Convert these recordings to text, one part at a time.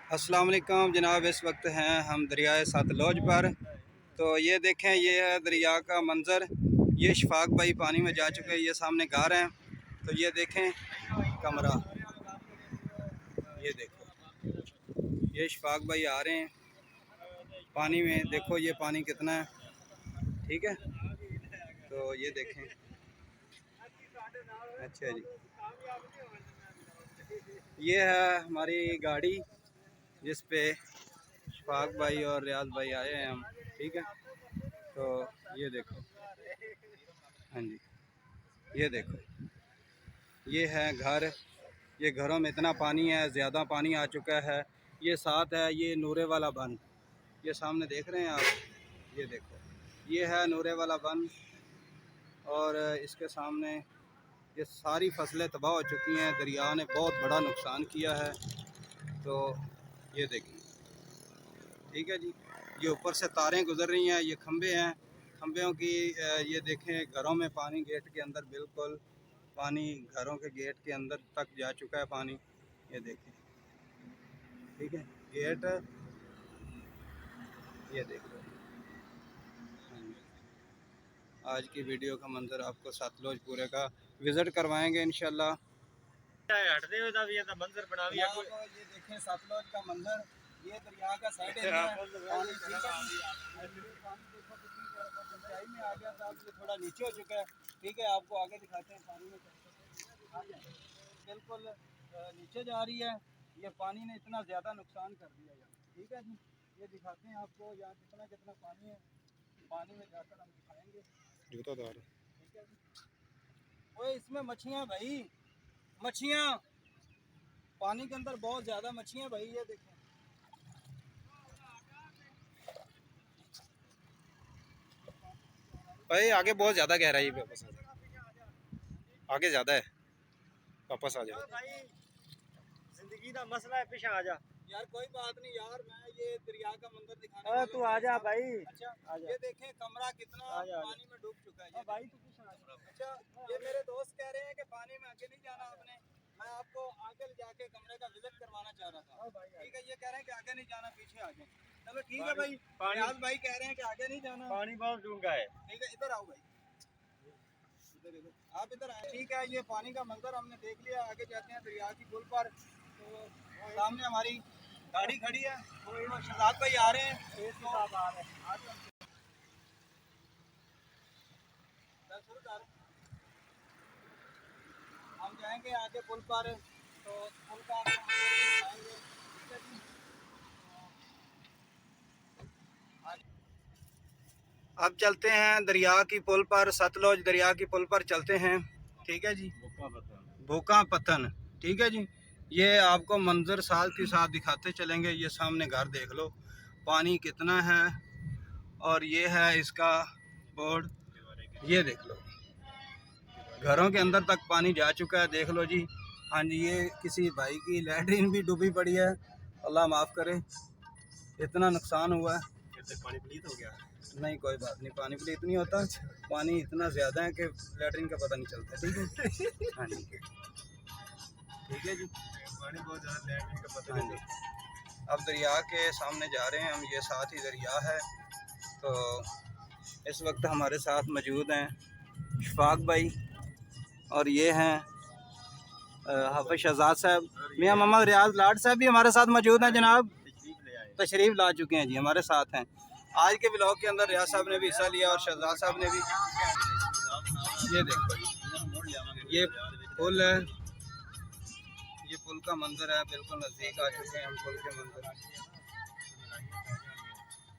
अस्सलाम वालेकुम जनाब। इस वक्त हैं हम दरियाए सतलुज पर। तो ये देखें, ये है दरिया का मंज़र। ये शफाक भाई पानी में जा चुके हैं, ये सामने घर हैं। तो ये देखें कमरा, ये देखो, ये शफाक भाई आ रहे हैं पानी में। देखो ये पानी कितना है, ठीक है। तो ये देखें, अच्छा जी, ये है हमारी गाड़ी जिस पे शफाक भाई और रियाज भाई आए हैं हम, ठीक है। तो ये देखो, हाँ जी, ये देखो, ये है घर। ये घरों में इतना पानी है, ज़्यादा पानी आ चुका है। ये साथ है ये नूरे वाला बंद, ये सामने देख रहे हैं आप, ये देखो, ये है नूरे वाला बंद। और इसके सामने ये सारी फसलें तबाह हो चुकी हैं, दरिया ने बहुत बड़ा नुकसान किया है। तो ये देखिए, ठीक है जी, ये ऊपर से तारें गुजर रही हैं, ये खंबे हैं, खंबों की ये देखें, घरों में पानी गेट के अंदर, बिल्कुल पानी घरों के गेट के अंदर तक जा चुका है पानी, ये देखें, ठीक है, गेट, ये देख लो। आज की वीडियो का मंजर आपको सतलुज पूरे का विज़िट करवाएंगे इंशाल्लाह। हटते हुए ये मंजर बना दिया। ये देखें सतलुज का मंजर, ये दरिया का साइड एरिया है। पानी ठीक है, ऊंचाई में आ गया था, अब ये थोड़ा नीचे हो चुका है, ठीक है। आपको आगे दिखाते हैं पानी में बिल्कुल नीचे जा रही है। ये पानी ने इतना ज़्यादा नुकसान कर दिया है, ठीक है जी। ये दिखाते हैं आपको यहाँ कितना कितना पानी है, पानी में जाकर हम दिखाएंगे। जूता दार, ठीक है जी। ओए इसमें मछलियाँ भाई, मछलियाँ पानी के अंदर बहुत ज़्यादा मछलियाँ भाई, ये देखें। भाई आगे बहुत ज़्यादा गहराई है, वापस आ जाए, आगे ज़्यादा है, वापस आ जाए भाई। जिंदगी का मसला है, पीछे आ जा यार। कोई बात नहीं यार, मैं ये दरिया का मंजर दिखाने तू आ जा भाई। अच्छा ये देखें कमरा कितना पानी में डूब चुका है भाई। तू अच्छा, ये मेरे दोस्त कह रहे हैं कि पानी में आगे नहीं जाना आपने, मैं आपको आगे जाके कमरे का विजिट करवाना चाह रहा था, ठीक है। ये कह रहे हैं कि आगे नहीं जाना, पीछे आ जाए। चलो ठीक है भाई, रियाज भाई कह रहे हैं कि आगे नहीं जाना, पानी बहुत डूंगा है, ठीक है। इधर आओ भाई, आप इधर आए, ठीक है। ये पानी का मंजर हमने देख लिया, आगे जाते हैं दरिया की पुल पर। तो सामने हमारी गाड़ी खड़ी है, तो शहजाद भाई आ रहे हैं, हम जाएंगे आगे पुल पर, तो पुल का अब चलते हैं दरिया की पुल पर, सतलुज दरिया की पुल पर चलते हैं, ठीक है जी। भूखा पत्तन, ठीक है जी। ये आपको मंजर साथ के साथ दिखाते चलेंगे। ये सामने घर देख लो, पानी कितना है, और ये है इसका बोर्ड, ये देख लो, घरों के अंदर तक पानी जा चुका है, देख लो जी। हाँ जी, ये किसी भाई की लैट्रिन भी डूबी पड़ी है, अल्लाह माफ़ करे, इतना नुकसान हुआ है। पानी प्लीत हो गया। नहीं कोई बात नहीं, पानी प्लीत नहीं होता, पानी इतना ज़्यादा है कि लैट्रिन का पता नहीं चलता, ठीक है। हाँ जी, ठीक है जी, पानी बहुत ज़्यादा लैट्रिन का पता हाँ जी। अब दरिया के सामने जा रहे हैं हम, ये साथ ही दरिया है। तो इस वक्त हमारे साथ मौजूद हैं शफाक भाई, और ये हैं हाफिज शहजाद साहब, मियाँ मोहम्मद रियाज लाड साहब भी हमारे साथ मौजूद हैं जनाब, तशरीफ़ ला चुके हैं जी, हमारे साथ हैं। आज के ब्लॉग के अंदर रियाज साहब ने भी हिस्सा लिया और शहजाद साहब ने भी। ये देखो, ये पुल है, ये पुल का मंजर है, बिल्कुल नज़दीक आ चुके हैं हम पुल के मंजर।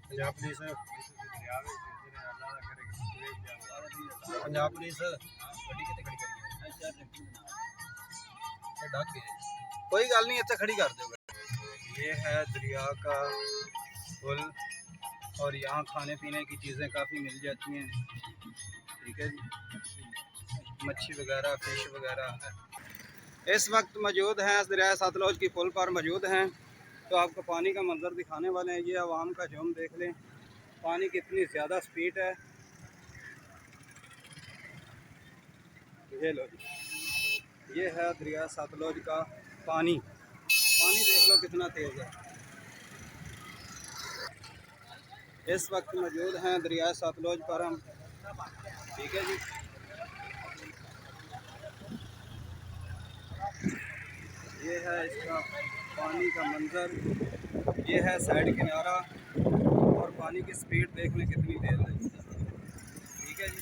पंजाब पुलिस, पंजाब पुलिस कोई गल नहीं, इतने खड़ी कर दो। ये है दरिया का पुल, और यहाँ खाने पीने की चीज़ें काफ़ी मिल जाती हैं, ठीक है जी, मच्छी वगैरह, फिश वगैरह। इस वक्त मौजूद हैं दरिया सतलुज की पुल पर मौजूद हैं, तो आपको पानी का मंजर दिखाने वाले हैं। ये आवाम का झुंड देख लें, पानी कितनी ज़्यादा स्पीड है, ये लो जी, ये है दरिया सतलुज का पानी, पानी देख लो कितना तेज़ है। इस वक्त मौजूद हैं दरिया सतलुज पर हम, ठीक है जी। ये है इसका पानी का मंजर, ये है साइड किनारा, और पानी की स्पीड देख लें कितनी तेज़ है, ठीक है जी।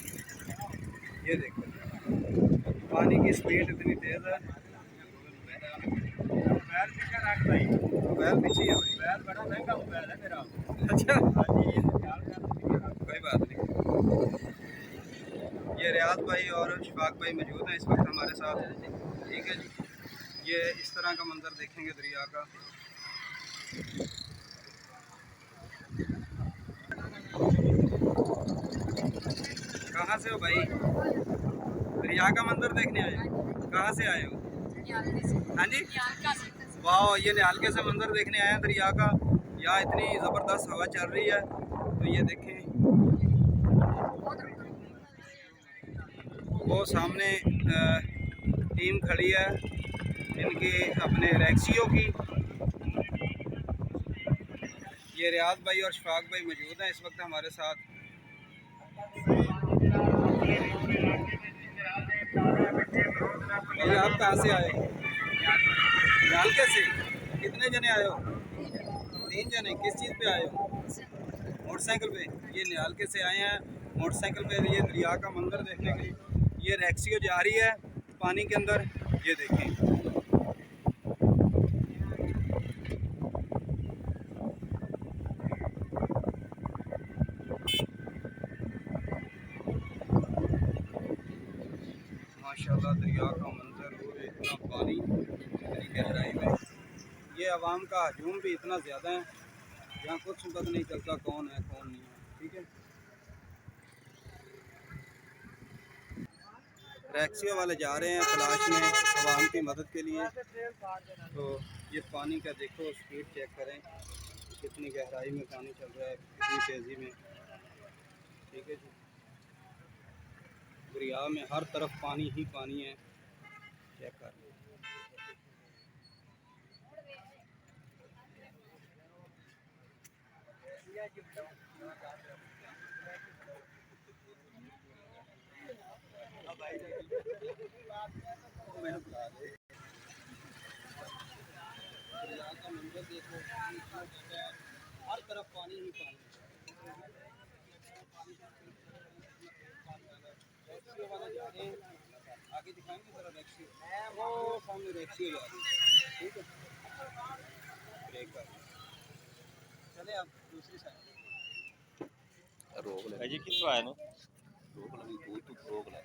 ये देखो पानी की स्पीड इतनी तेज़ है। मोबाइल पीछे रख भाई, मोबाइल पीछे है भाई। मोबाइल बड़ा महंगा मोबाइल है मेरा। अच्छा हाँ जी, ये ख्याल कर। कोई बात नहीं। ये रियाज भाई और शफाक भाई मौजूद हैं इस वक्त हमारे साथ, ठीक है जी। ये इस तरह का मंजर देखेंगे दरिया का। कहाँ से हो भाई? दरिया का मंजर देखने आए हो? कहाँ से आए हो? हाँ जी, वाह, ये निहालके से मंजर देखने आए हैं दरिया का। यहाँ इतनी ज़बरदस्त हवा चल रही है, तो ये देखें वो सामने टीम खड़ी है इनके अपने रैक्सियों की। ये रियाज भाई और शफाक भाई मौजूद हैं इस वक्त हमारे साथ। भाई आप कहाँ से आए? निहालके से। कितने जने आए हो? 3 जने। किस चीज़ पे आए हो? मोटरसाइकिल पे। ये निहालके से आए हैं मोटरसाइकिल पे ये दरिया का मंजर देखने के लिए। ये रैक्सियो जा रही है पानी के अंदर, ये देखें। माशाल्लाह दरिया का मंजर और इतना पानी इतनी गहराई में, ये अवाम का हजूम भी इतना ज़्यादा है, यहाँ कुछ पता नहीं चलता कौन है कौन नहीं है, ठीक है। टैक्सियों वाले जा रहे हैं तलाश में अवाम की मदद के लिए। तो ये पानी का देखो स्पीड चेक करें कितनी गहराई में पानी चल रहा है, कितनी तेज़ी में, ठीक है जी। दरिया में हर तरफ पानी ही पानी है, चेक कर लो। दरिया का मंजर देखो, हर तरफ पानी ही पानी। रैक्सियों वाले जा रहे हैं, आगे दिखाएंगे जरा रैक्सियो, वो सामने रैक्सियो जा रही है, ठीक है। ब्रेक कर चले आप दूसरी साइड। रोक ले भाई जी कितों आए नो? रोक ले तू रोक ले